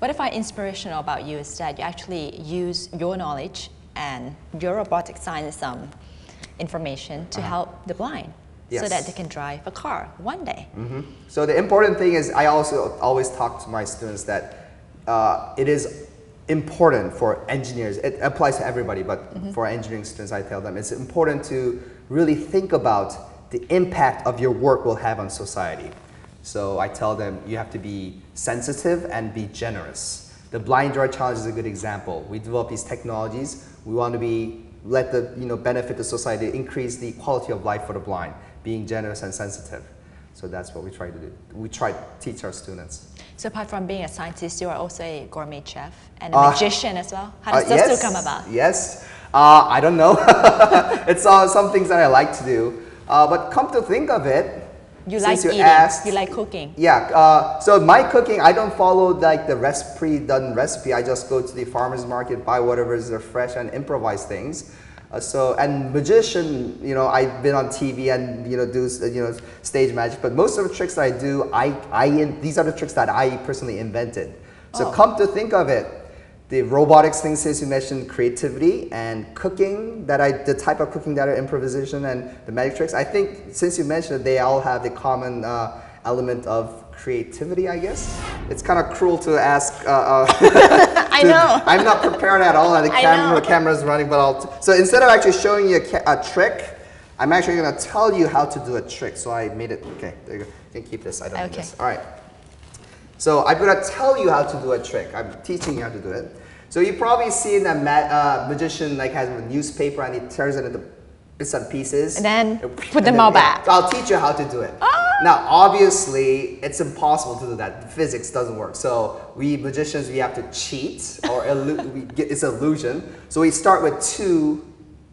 What I find inspirational about you is that you actually use your knowledge and your robotic science information to help the blind so that they can drive a car one day. So the important thing is I also always talk to my students that it is important for engineers. It applies to everybody, but for engineering students, I tell them it's important to really think about the impact of your work will have on society. So I tell them you have to be sensitive and be generous. The Blind Drive Challenge is a good example. We develop these technologies. We want to let the benefit the society, increase the quality of life for the blind, being generous and sensitive. So that's what we try to do. We try to teach our students. So apart from being a scientist, you are also a gourmet chef and a magician as well. How does those two come about? Yes. I don't know. It's some things that I like to do. But come to think of it, you like eating, you like cooking. Yeah, so my cooking, I don't follow like the pre-done recipe. I just go to the farmer's market, buy whatever is fresh and improvise things. And magician, I've been on TV and do stage magic, but most of the tricks that I do, these are the tricks that I personally invented. So come to think of it, the robotics things, since you mentioned creativity and cooking, the type of cooking that are improvisation and the magic tricks, I think since you mentioned it, they all have the common element of creativity, I guess. It's kind of cruel to ask. I know. I'm not prepared at all, and the camera's running, but so instead of actually showing you a trick, I'm actually going to tell you how to do a trick. So I made it, okay, there you go. You can keep this, I don't need this. All right. So I'm going to tell you how to do a trick. I'm teaching you how to do it. So you've probably seen a magician has a newspaper and he tears it into bits and pieces. And then put them all back. So I'll teach you how to do it. Now, obviously, it's impossible to do that. The physics doesn't work. So we magicians, we have to cheat, or it's illusion. So we start with 2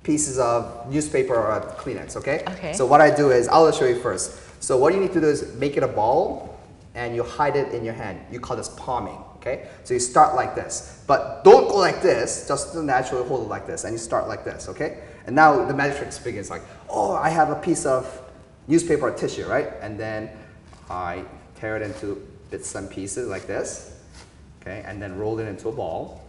pieces of newspaper or a Kleenex, okay? So what I do is, I'll show you first. So what you need to do is make it a ball, and you hide it in your hand. You call this palming, okay? So you start like this. But don't go like this, just naturally hold it like this, and you start like this, okay? And now the magic trick begins like, oh, I have a piece of newspaper or tissue, right? And then I tear it into bits and pieces like this, okay? And then roll it into a ball,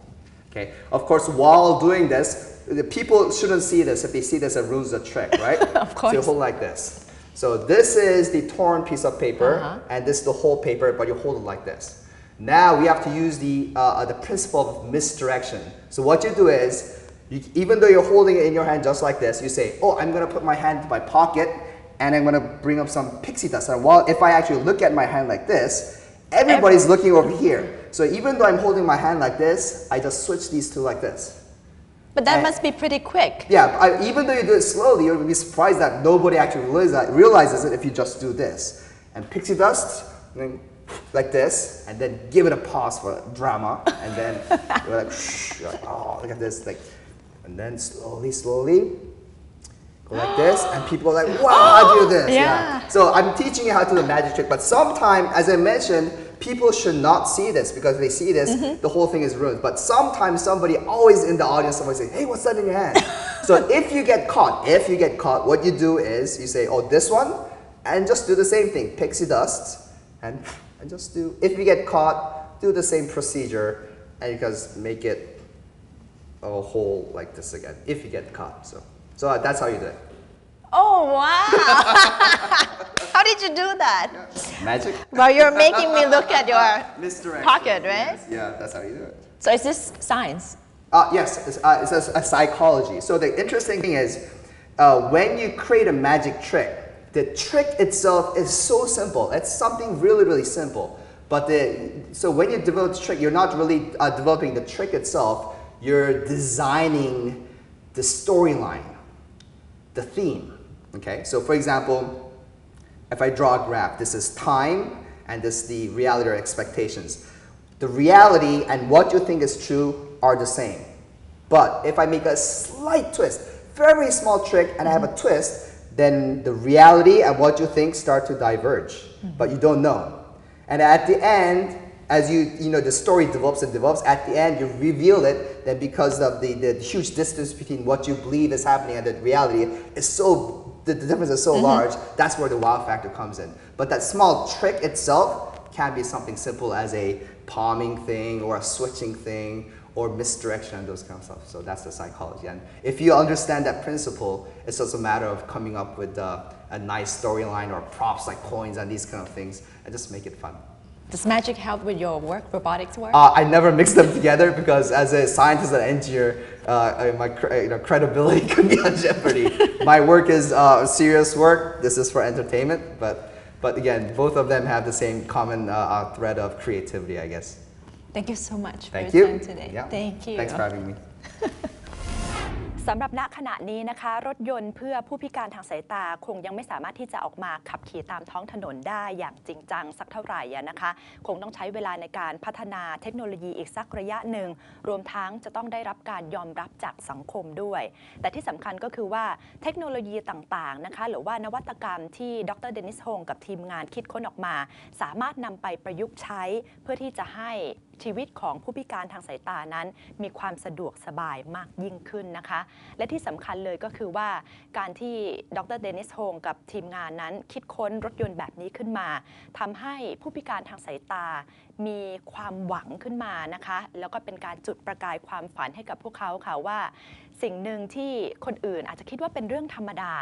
okay? Of course, while doing this, the people shouldn't see this. If they see this, it ruins the trick, right? Of course. So you hold like this. So this is the torn piece of paper, and this is the whole paper, but you hold it like this. Now we have to use the principle of misdirection. So what you do is, even though you're holding it in your hand just like this, you say, oh, I'm going to put my hand in my pocket, and I'm going to bring up some pixie dust. And if I actually look at my hand like this, everybody's looking over here. So even though I'm holding my hand like this, I just switch these two like this. But that must be pretty quick. Yeah, even though you do it slowly, you'll be surprised that nobody actually realizes it if you just do this. And pixie dust, like this, and then give it a pause for drama, and then you're like, shh, you're like, oh, look at this, and then slowly, go like this, and people are like, wow, I do this. Yeah. So I'm teaching you how to do the magic trick, but sometimes, as I mentioned, people should not see this, because if they see this, the whole thing is ruined. But sometimes somebody, always in the audience, somebody says, hey, what's that in your hand? So if you get caught, what you do is you say, oh, this one, and just do the same thing, pixie dust, and just do, if you get caught, do the same procedure, and you just make it a hole like this again, if you get caught. So that's how you do it. Oh, wow. How did you do that? Yeah. Magic. Well, you're making me look at your pocket, right? Yes. Yeah, that's how you do it. So is this science? Yes, it's a psychology. So the interesting thing is, when you create a magic trick, the trick itself is so simple. It's something really, really simple. But so when you develop the trick, you're not really developing the trick itself. You're designing the storyline, the theme. Okay. So for example, if I draw a graph, this is time, and this is the reality or expectations. The reality and what you think is true are the same. But if I make a slight twist, very small trick, and I have a twist, then the reality and what you think start to diverge, but you don't know. And at the end, as the story develops and develops, at the end you reveal it, that because of the huge distance between what you believe is happening and the reality is the difference is so large, that's where the wow factor comes in. But that small trick itself can be something simple as a palming thing or a switching thing or misdirection and those kind of stuff. So that's the psychology. And if you understand that principle, it's just a matter of coming up with a nice storyline or props like coins and these kind of things and just make it fun. Does magic help with your work, robotics work? I never mix them together because as a scientist and engineer, my credibility could be on jeopardy. My work is serious work. This is for entertainment, but again, both of them have the same common thread of creativity, I guess. Thank you so much for Thank your you. time today. Yeah. Thank you. Thanks for having me. สำหรับณขณะนี้นะคะรถยนต์เพื่อผู้พิการทางสายตาคงยังไม่สามารถที่จะออกมาขับขี่ตามท้องถนนได้อย่างจริงจังสักเท่าไหร่นะคะคงต้องใช้เวลาในการพัฒนาเทคโนโลยีอีกสักระยะหนึ่งรวมทั้งจะต้องได้รับการยอมรับจากสังคมด้วยแต่ที่สำคัญก็คือว่าเทคโนโลยีต่างๆนะคะหรือว่านวัตกรรมที่ดร. เดนิส ฮงกับทีมงานคิดค้นออกมาสามารถนำไปประยุกต์ใช้เพื่อที่จะให้ชีวิตของผู้พิการทางสายตานั้นมีความสะดวกสบายมากยิ่งขึ้นนะคะและที่สำคัญเลยก็คือว่าการที่ดร. เดนิส ฮงกับทีมงานนั้นคิดค้นรถยนต์แบบนี้ขึ้นมาทำให้ผู้พิการทางสายตามีความหวังขึ้นมานะคะแล้วก็เป็นการจุดประกายความฝันให้กับพวกเขาค่ะว่าสิ่งหนึ่งที่คนอื่นอาจจะคิดว่าเป็นเรื่องธรรมดา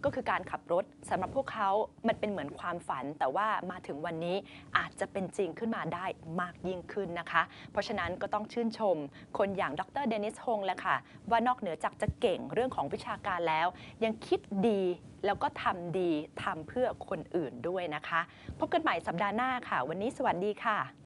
ก็คือการขับรถสำหรับพวกเขามันเป็นเหมือนความฝันแต่ว่ามาถึงวันนี้อาจจะเป็นจริงขึ้นมาได้มากยิ่งขึ้นนะคะเพราะฉะนั้นก็ต้องชื่นชมคนอย่างดร. เดนิส ฮงแหละค่ะว่านอกเหนือจากจะเก่งเรื่องของวิชาการแล้วยังคิดดีแล้วก็ทำดีทำเพื่อคนอื่นด้วยนะคะพบกันใหม่สัปดาห์หน้าค่ะวันนี้สวัสดีค่ะ